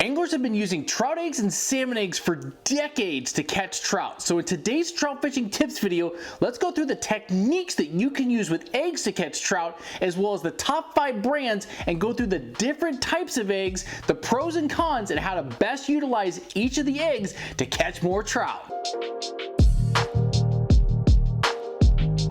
Anglers have been using trout eggs and salmon eggs for decades to catch trout. So in today's trout fishing tips video, let's go through the techniques that you can use with eggs to catch trout, as well as the top 5 brands, and go through the different types of eggs, the pros and cons, and how to best utilize each of the eggs to catch more trout.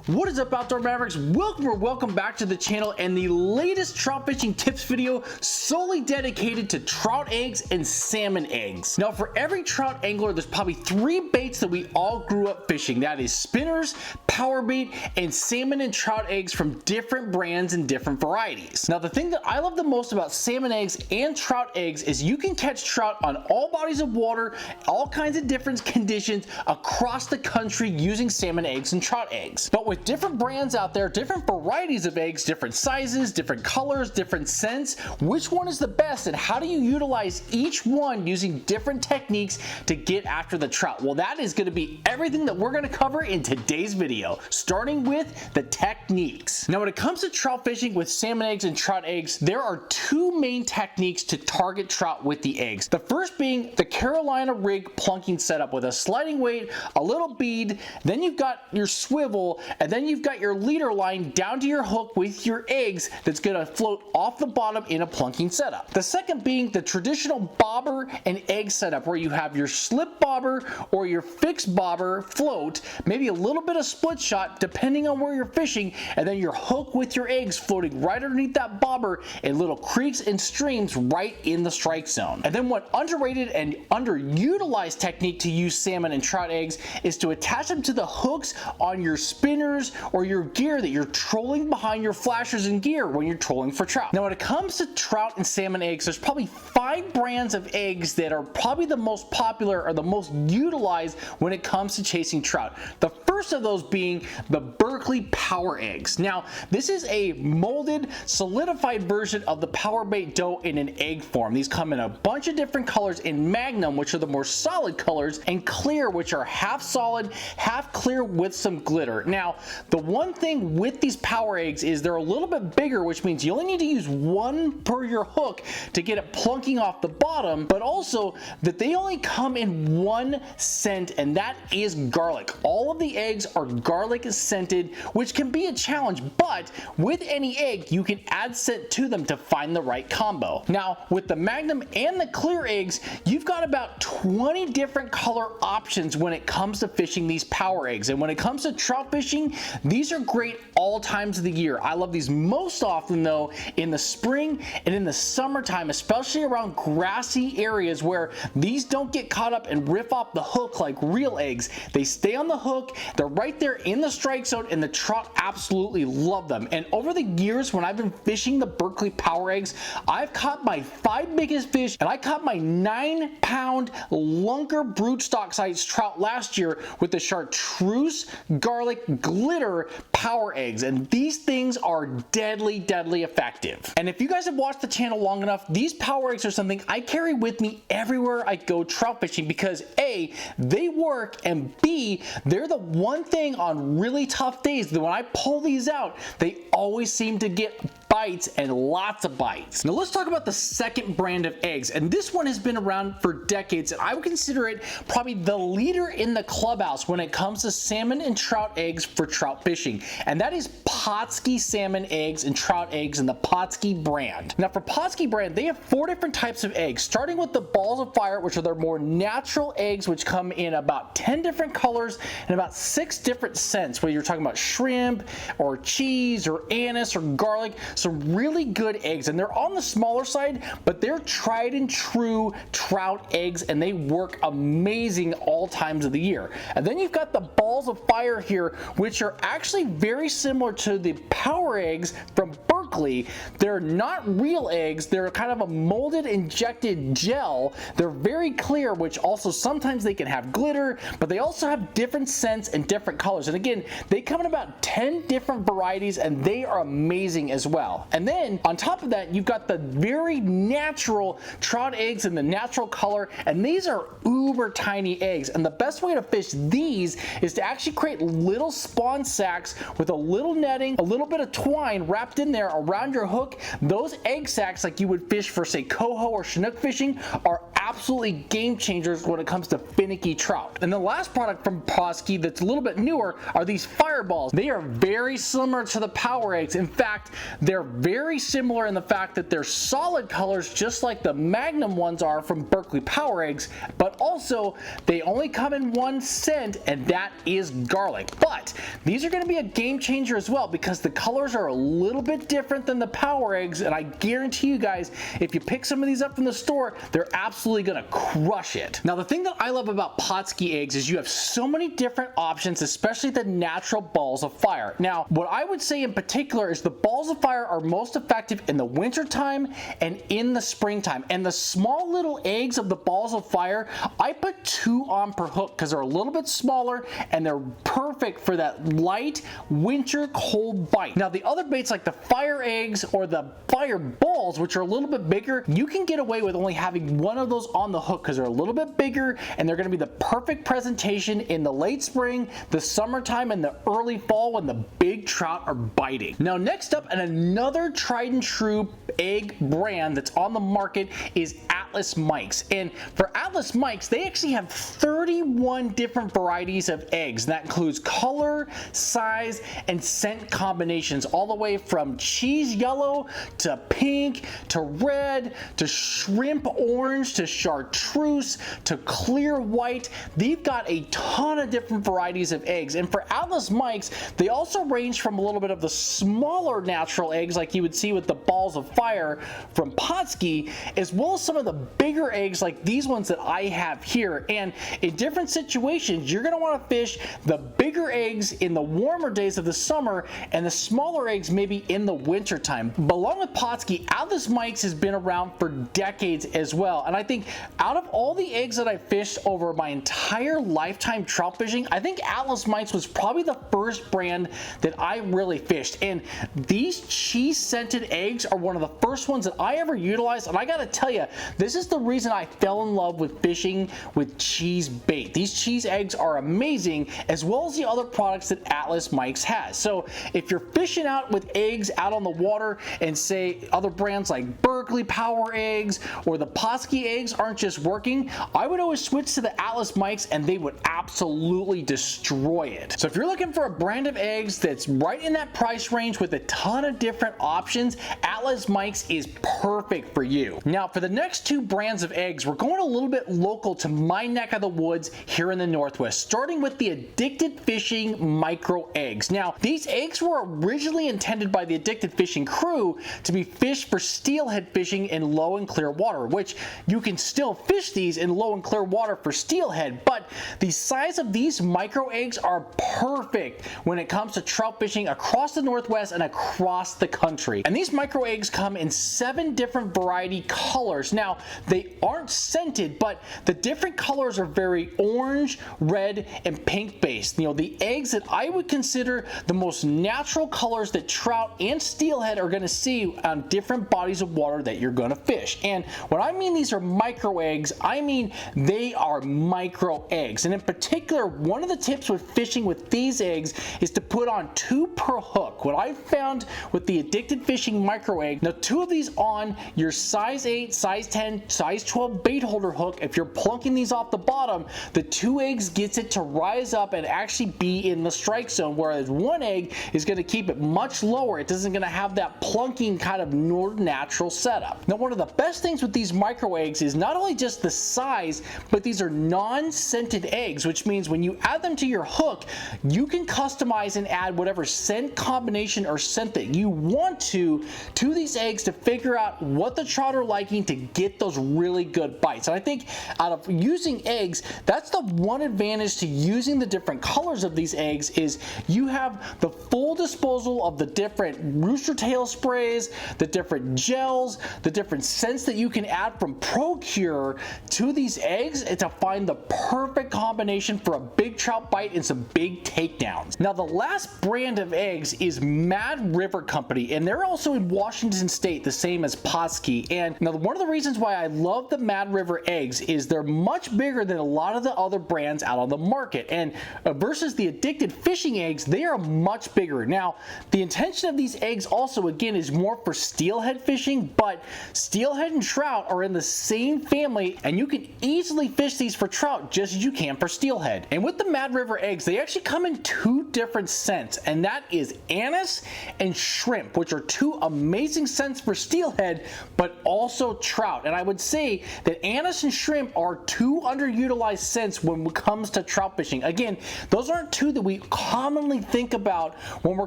What is up, Outdoor Mavericks? Welcome back to the channel and the latest trout fishing tips video solely dedicated to trout eggs and salmon eggs. Now, for every trout angler, there's probably 3 baits that we all grew up fishing. That is spinners, power bait, and salmon and trout eggs from different brands and different varieties. Now, the thing that I love the most about salmon eggs and trout eggs is you can catch trout on all bodies of water, all kinds of different conditions across the country using salmon eggs and trout eggs. But with different brands out there, different varieties of eggs, different sizes, different colors, different scents, which one is the best and how do you utilize each one using different techniques to get after the trout? Well, that is going to be everything that we're going to cover in today's video, starting with the techniques. Now, when it comes to trout fishing with salmon eggs and trout eggs, there are 2 main techniques to target trout with the eggs. The first being the Carolina rig plunking setup with a sliding weight, a little bead, then you've got your swivel, and then you've got your leader line down to your hook with your eggs that's going to float off the bottom in a plunking setup. The second being the traditional bobber and egg setup, where you have your slip bobber or your fixed bobber float, maybe a little bit of split shot depending on where you're fishing, and then your hook with your eggs floating right underneath that bobber in little creeks and streams right in the strike zone. And then one underrated and underutilized technique to use salmon and trout eggs is to attach them to the hooks on your spinners or your gear that you're trolling behind your flashers and gear when you're trolling for trout. Now, when it comes to trout and salmon eggs, there's probably 5 brands of eggs that are probably the most popular or the most utilized when it comes to chasing trout. The first of those being the Berkley Power Eggs. Now, this is a molded, solidified version of the power bait dough in an egg form. These come in a bunch of different colors, in Magnum, which are the more solid colors, and Clear, which are half solid, half clear with some glitter. Now, the one thing with these power eggs is they're a little bit bigger, which means you only need to use 1 per your hook to get it plunking off the bottom, but also that they only come in 1 scent, and that is garlic. All of the eggs are garlic scented, which can be a challenge, but with any egg, you can add scent to them to find the right combo. Now, with the Magnum and the Clear eggs, you've got about 20 different color options when it comes to fishing these power eggs. And when it comes to trout fishing, these are great all times of the year. I love these most often though in the spring and in the summertime, especially around grassy areas where these don't get caught up and rip off the hook like real eggs. They stay on the hook, they're right there in the strike zone, and the trout absolutely love them. And over the years when I've been fishing the Berkley Power Eggs, I've caught my 5 biggest fish, and I caught my 9-pound lunker broodstock size trout last year with the chartreuse garlic glitter power eggs, and these things are deadly effective. And if you guys have watched the channel long enough, these power eggs are something I carry with me everywhere I go trout fishing because A, they work, and B, they're the one thing on really tough days that when I pull these out, they always seem to get bites, and lots of bites. Now let's talk about the second brand of eggs, and this one has been around for decades, and I would consider it probably the leader in the clubhouse when it comes to salmon and trout eggs for trout fishing, and that is Pautzke salmon eggs and trout eggs in the Pautzke brand. Now for Pautzke brand, they have 4 different types of eggs, starting with the balls of fire, which are their more natural eggs, which come in about 10 different colors and about 6 different scents, whether you're talking about shrimp or cheese or anise or garlic. Some really good eggs, and they're on the smaller side, but they're tried and true trout eggs, and they work amazing all times of the year. And then you've got the balls of fire here, which are actually very similar to the power eggs from Berkley. They're not real eggs, they're kind of a molded injected gel. They're very clear, which also sometimes they can have glitter, but they also have different scents and different colors. And again, they come in about 10 different varieties, and they are amazing as well. And then on top of that, you've got the very natural trout eggs in the natural color, and these are uber tiny eggs. And the best way to fish these is to actually create little spawn sacks with a little netting, a little bit of twine wrapped in there around your hook, those egg sacs like you would fish for, say, coho or chinook fishing are absolutely game changers when it comes to finicky trout. And the last product from Pautzke that's a little bit newer are these fireballs. They are very similar to the power eggs. In fact, they're very similar in the fact that they're solid colors just like the Magnum ones are from Berkley power eggs, but also they only come in one scent, and that is garlic. But these are going to be a game changer as well because the colors are a little bit different than the power eggs, and I guarantee you guys, if you pick some of these up from the store, they're absolutely going to crush it. Now, the thing that I love about Pautzke eggs is you have so many different options, especially the natural balls of fire. Now, what I would say in particular is the balls of fire are most effective in the winter time and in the springtime. And the small little eggs of the balls of fire, I put 2 on per hook because they're a little bit smaller and they're perfect for that light winter cold bite. Now, the other baits like the fire eggs or the fire balls, which are a little bit bigger, you can get away with only having one of those on the hook because they're a little bit bigger and they're going to be the perfect presentation in the late spring, the summertime, and the early fall when the big trout are biting. Now, next up, and another tried and true egg brand that's on the market is Atlas Mikes. And for Atlas Mikes, they actually have 31 different varieties of eggs. And that includes color, size, and scent combinations, all the way from cheese yellow to pink to red to shrimp orange to chartreuse to clear white. They've got a ton of different varieties of eggs. And for Atlas Mikes, they also range from a little bit of the smaller natural eggs like you would see with the balls of fire from Pautzke, as well as some of the bigger eggs like these ones that I have here. And in different situations, you're going to want to fish the bigger eggs in the warmer days of the summer and the smaller eggs maybe in the winter time. But along with Pautzke, Atlas Mikes has been around for decades as well. And I think out of all the eggs that I fished over my entire lifetime trout fishing, I think Atlas Mikes was probably the first brand that I really fished. And these cheese scented eggs are one of the first ones that I ever utilized. And I got to tell you, this is the reason I fell in love with fishing with cheese bait. These cheese eggs are amazing, as well as the other products that Atlas Mikes has. So if you're fishing out with eggs out on the water and say other brands like Berkley power eggs or the Pautzke eggs aren't just working, I would always switch to the Atlas Mikes and they would absolutely destroy it. So if you're looking for a brand of eggs that's right in that price range with a ton of different options, Atlas Mikes is perfect for you. Now, for the next 2 brands of eggs, we're going a little bit local to my neck of the woods here in the Northwest, starting with the Addicted Fishing micro eggs. Now, these eggs were originally intended by the Addicted Fishing crew to be fished for steelhead fishing in low and clear water, which you can still fish these in low and clear water for steelhead, but the size of these micro eggs are perfect when it comes to trout fishing across the Northwest and across the country. And these micro eggs come in 7 different variety colors. Now, they aren't scented, but the different colors are very orange, red, and pink based. You know, the eggs that I would consider the most natural colors that trout and steelhead are going to see on different bodies of water that you're going to fish. And when I mean these are micro eggs, I mean they are micro eggs. And in particular, one of the tips with fishing with these eggs is to put on 2 per hook. What I found with the Addicted Fishing micro egg, now 2 of these on your size 8, size 10, size 12 bait holder hook, if you're plunking these off the bottom, the 2 eggs gets it to rise up and actually be in the strike zone, whereas 1 egg is going to keep it much lower. It isn't going to have that plunking kind of natural setup. Now, one of the best things with these micro eggs is not only just the size, but these are non-scented eggs, which means when you add them to your hook, you can customize and add whatever scent combination or scent that you want to these eggs to figure out what the trout are liking to get those really good bites. And I think out of using eggs, that's the one advantage to using the different colors of these eggs is you have the full disposal of the different rooster tail sprays, the different gels, the different scents that you can add from Procure to these eggs and to find the perfect combination for a big trout bite and some big takedowns. Now, the last brand of eggs is Mad River Company, and they're also in Washington State, the same as Pautzke. And now one of the reasons why why I love the Mad River eggs is they're much bigger than a lot of the other brands out on the market, and versus the Addicted Fishing eggs, they are much bigger. Now, the intention of these eggs also, again, is more for steelhead fishing, but steelhead and trout are in the same family, and you can easily fish these for trout just as you can for steelhead. And with the Mad River eggs, they actually come in two different scents, and that is anise and shrimp, which are two amazing scents for steelhead, but also trout. And I would say that anise and shrimp are two underutilized scents when it comes to trout fishing. Again, those aren't two that we commonly think about when we're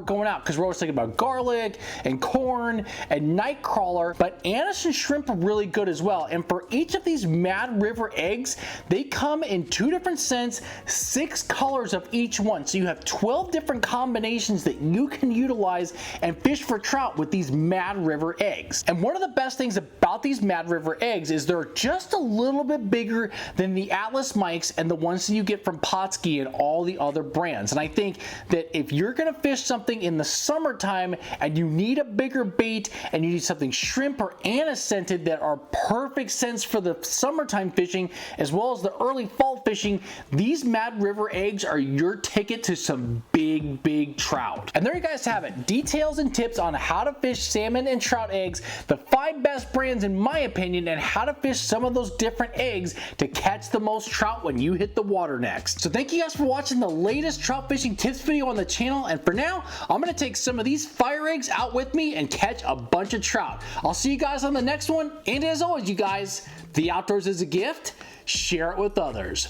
going out, because we're always thinking about garlic and corn and night crawler, but anise and shrimp are really good as well. And for each of these Mad River eggs, they come in two different scents, 6 colors of each one. So you have 12 different combinations that you can utilize and fish for trout with these Mad River eggs. And one of the best things about these Mad River eggs is they're just a little bit bigger than the Atlas mics and the ones that you get from Pautzke and all the other brands. And I think that if you're gonna fish something in the summertime and you need a bigger bait and you need something shrimp or anise scented that are perfect scents for the summertime fishing as well as the early fall fishing, these Mad River eggs are your ticket to some big trout. And there you guys have it, details and tips on how to fish salmon and trout eggs, the 5 best brands in my opinion, and how to fish some of those different eggs to catch the most trout when you hit the water next. So thank you guys for watching the latest trout fishing tips video on the channel, and for now I'm gonna take some of these fire eggs out with me and catch a bunch of trout. I'll see you guys on the next one, and as always you guys, the outdoors is a gift, share it with others.